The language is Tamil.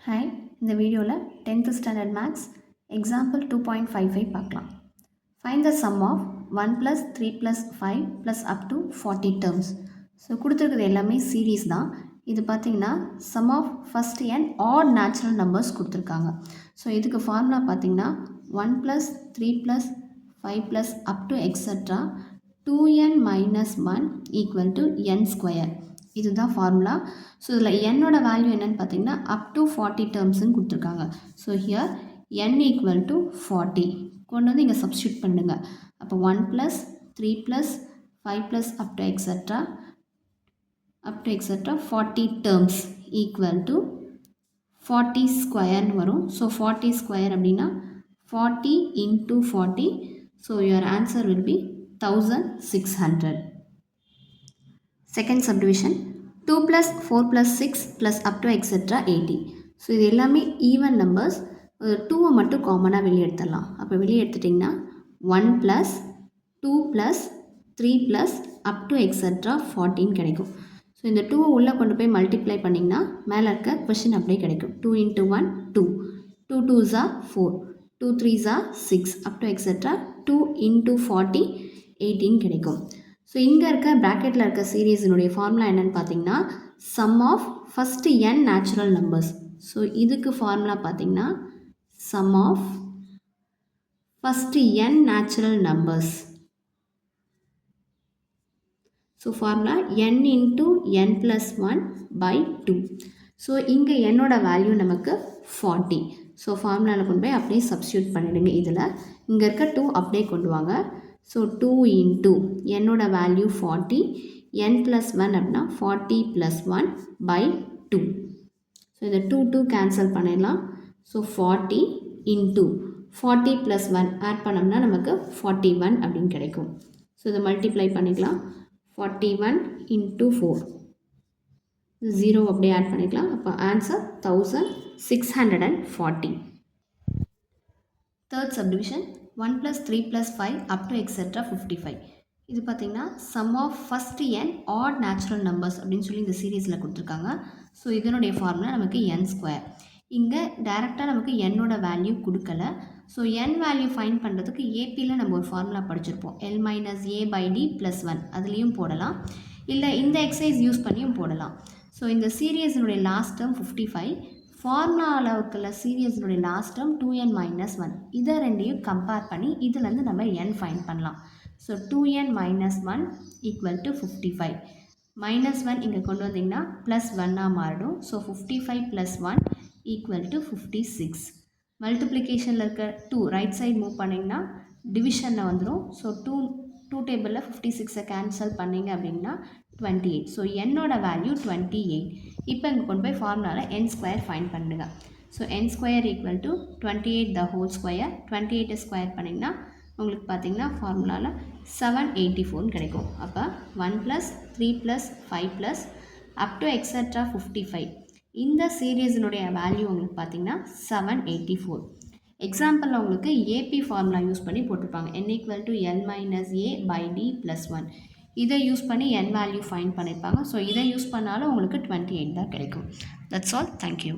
ஹாய், இந்த வீடியோவில் 10th ஸ்டாண்டர்ட் மேக்ஸ் எக்ஸாம்பிள் 2.55 பார்க்கலாம். Find the sum of 1 + 3 + 5 + up to 40 terms. So கொடுத்துருக்குறது எல்லாமே சீரீஸ் தான். இது பார்த்தீங்கன்னா sum of first n odd natural numbers கொடுத்துருக்காங்க. ஸோ இதுக்கு ஃபார்முலா பார்த்தீங்கன்னா 1 + 3 + 5 + up to etc. 2n - 1 = n square. இதுதான் ஃபார்முலா. ஸோ இதில் என்னோட வேல்யூ என்னன்னு பார்த்தீங்கன்னா அப் டு 40 டேர்ம்ஸ்ன்னு கொடுத்துருக்காங்க. ஸோ ஹியர் n = 40 கொண்டு வந்து இங்கே சப்ஸ்டியூட் பண்ணுங்க. அப்போ 1 + 3 + 5 + up to etc. 40 terms = 40 ஸ்கொயர்னு வரும். ஸோ 40 ஸ்கொயர் அப்படின்னா 40 × 40. So your answer will be 1600. Second subdivision 2 + 4 + 6 + up to etc. 80. So இது எல்லாமே ஈவன் நம்பர்ஸ். 2 மட்டும் காமனாக வெளியே எடுத்துடலாம். அப்போ வெளியே எடுத்துட்டிங்கன்னா 1 + 2 + 3 + up to etc. 14 கிடைக்கும். ஸோ இந்த 2 உள்ளே கொண்டு போய் மல்டிப்ளை பண்ணிங்கன்னா மேலே இருக்க கொஷின் அப்படியே கிடைக்கும். 2 × 1 2, 2 2s are 4, 2 3s are 6, up to etc. 2 × 40 18 கிடைக்கும். ஸோ இங்கே இருக்க ப்ராக்கெட்டில் இருக்க சீரீஸினுடைய ஃபார்முலா என்னென்னு பார்த்தீங்கன்னா sum of first n natural numbers. So இதுக்கு ஃபார்முலா பார்த்தீங்கன்னா sum of first n natural numbers. So formula n × n + 1/2. So இங்கே என்னோட வேல்யூ நமக்கு 40. ஸோ ஃபார்முலாவில் கொண்டு போய் அப்படியே சப்ஸ்டியூட் பண்ணிடுங்க. இதில் இங்கே இருக்க 2 அப்படியே கொண்டு வாங்க. ஸோ 2 × என்னோட வேல்யூ 40, n + 1 அப்படின்னா 40 + 1/2. ஸோ இதை 2 கேன்சல் பண்ணிடலாம். ஸோ 40 × 40 + 1 ஆட் பண்ணோம்னா நமக்கு 41 அப்படின்னு கிடைக்கும். ஸோ இதை மல்டிப்ளை பண்ணிக்கலாம். 41 × 4 0 அப்படியே ஆட் பண்ணிக்கலாம். அப்போ answer 1640. Third subdivision 1 + 3 + 5 up to etc. 55. இது பார்த்திங்கன்னா sum of first n odd natural numbers அப்படின்னு சொல்லி இந்த சீரீஸில் கொடுத்துருக்காங்க. ஸோ இதனுடைய ஃபார்முலா நமக்கு n ஸ்கொயர். இங்கே டேரெக்டாக நமக்கு என்னோட வேல்யூ கொடுக்கல. ஸோ n வேல்யூ ஃபைண்ட் பண்ணுறதுக்கு ஏபியில் நம்ம ஒரு ஃபார்முலா படிச்சிருப்போம். L - a/d + 1 அதுலேயும் போடலாம், இல்லை இந்த எக்ஸசைஸ் யூஸ் பண்ணியும் போடலாம். ஸோ இந்த சீரீஸினுடைய லாஸ்ட் டேர்ம் 55, ஃபார்முலா அளவுக்குள்ள சீரீஸினுடைய லாஸ்ட் டேர்ம் 2n - 1. இதை ரெண்டையும் கம்பேர் பண்ணி இதுலேருந்து நம்ம n ஃபைண்ட் பண்ணலாம். So 2n - 1 = 55. -1 இங்கே கொண்டு வந்தீங்கன்னா +1 மாறிடும். ஸோ 55 + 1 = 56. மல்டிப்ளிகேஷனில் இருக்க 2 ரைட் சைடு மூவ் பண்ணிங்கன்னா டிவிஷனில் வந்துடும். ஸோ 2 டேபிளில் 56 கேன்சல் பண்ணிங்க அப்படின்னா 28. ஸோ என்னோட வேல்யூ 28. இப்போ இங்கே கொண்டு போய் ஃபார்முலாவில் n ஸ்கொயர் ஃபைண்ட் பண்ணுங்க. So n square = 28 the whole square. 28 square பண்ணிங்கன்னா உங்களுக்கு பார்த்தீங்கன்னா ஃபார்முலாவில் 784 கிடைக்கும். அப்போ 1 + 3 + 5 + up to etc. 55. இந்த சீரீஸினுடைய வேல்யூ உங்களுக்கு பார்த்தீங்கன்னா 784. எக்ஸாம்பிளில் உங்களுக்கு ஏபி ஃபார்முலா யூஸ் பண்ணி போட்டிருப்பாங்க. n = L - a/d + 1. இதை யூஸ் பண்ணி n வேல்யூ ஃபைண்ட் பண்ணியிருப்பாங்க. ஸோ இதை யூஸ் பண்ணாலும் உங்களுக்கு 28 தான் கிடைக்கும். That's all. தேங்க்யூ.